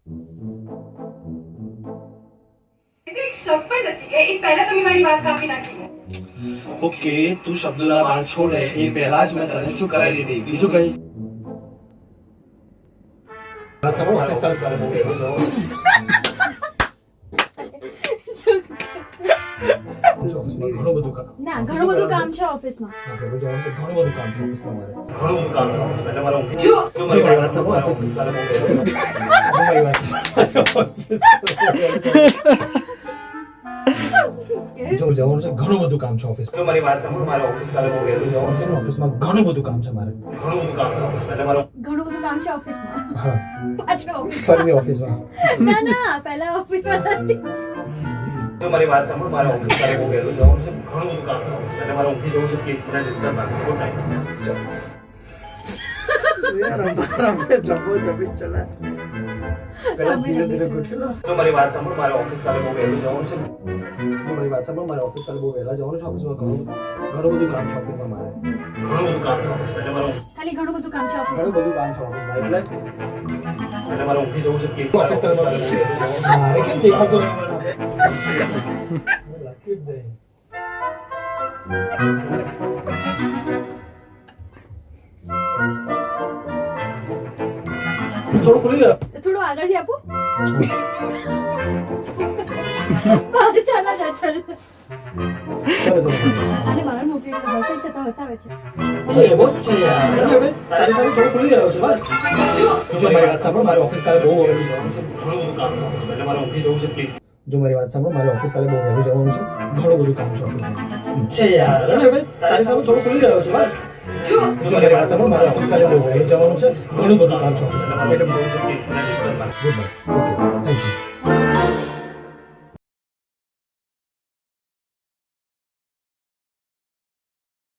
એક શબ્દ નથી કે એ પહેલા તમે મારી વાત કાપી નાખી. ઓકે, તું શબ્દોના માર્ગ છોડે એ પહેલા જ મેં તને શું કરાવી દીધી. બીજું કઈ? ઓફિસ કાલ તારે બહુ વહેલું જવાનું. ઓફિસમાં ઘણું બધું કામ. ના, ઘણું બધું કામ છે ઓફિસમાં. હા, વહેલું જવાનું છે. ઘણું બધું કામ છે ઓફિસમાં મારે. ઘણું બધું કામ છે ઓફિસમાં. એટલે મારે ઊંઘી જો જો મારી વાત સાંભળ, મારે ઓફિસ તારે બહુ વહેલું જવાનું. જો મારી વાત જો જવાનું છે. ઘણું બધું કામ છે ઓફિસ. જો મારી વાત સાંભળ, મારે ઓફિસ તારે બહુ વહેલું જવાનું છે. ઓફિસમાં ઘણું બધું કામ છે મારે. ઘણું બધું કામ છે ઓફિસમાં. એટલે મારે ઘણું બધું કામ છે ઓફિસમાં. હા, પાછળ ઓફિસ. ફરી ઓફિસમાં. ના, પહેલા ઓફિસમાં નથી. જો મારી વાત સાંભળ, મારે ઓફિસ તારે બહુ વહેલું જવાનું છે. ઘણું બધું કામ છે ઓફિસ. એટલે મારે ઊંઘી જવું છે. પ્લીઝ મને ડિસ્ટર્બ ના કરો. Good night. ચલો. यार हमारा पे जबो जबी चला પહેલા ધીરે ધીરે ગોઠવ્યો. જો મારી વાત સાંભળ, મારે ઓફિસ તારે બહુ વહેલું જવાનું છે. જો મારી વાત સાંભળ, મારે ઓફિસ તારે બહુ વહેલા જવાનું છે. ઓફિસમાં ઘણું બધું કામ છે ઓફિસમાં મારે. ઘણું બધું કામ છે ઓફિસમાં. એટલે મારે ખાલી ઘણું બધું કામ છે ઘણું ઓફિસમાં. બધું કામ છે ઓફિસમાં. એટલે મારે ઊંઘી જવું છે. પ્લીઝ ઓફિસ તારે બહુ વહેલું જવાનું છે. મારે કેમ દેખાતું નહીં? લાગ્યું જ નહીં. થોડું ખુલી ગયો. તો થોડું આગળથી આપો. બહાર ચાલા જા ચાલ. અને બહાર મોકલી તો હસે છે તો હસાવે છે. એવો જ છે યાર. હવે તારી સામે થોડું ખુલી ગયો છે બસ. જો મારી વાત સાંભળ, મારે ઓફિસ તારે બહુ વહેલું જવાનું છે. ઘણું બધું કામ છે ઓફિસમાં. એટલે મારે ઊંઘી જવું છે. પ્લીઝ. જો મારી વાત સાંભળ, મારે ઓફિસ તારે બહુ વહેલું જવાનું છે. ઘણું બધું કામ છે ઓફિસમાં. છે યાર. હવે તારી સામે થોડું ખુલી ગયો છે બસ. જો મારી વાત સાંભળ, મારે ઓફિસ તારે બહુ વહેલું જવાનું છે. ઘણું બધું કામ છે ઓફિસમાં. એટલે જવું છે. પ્લીઝ મને ડિસ્ટર્બ ના કરો. Good night. ઓકે.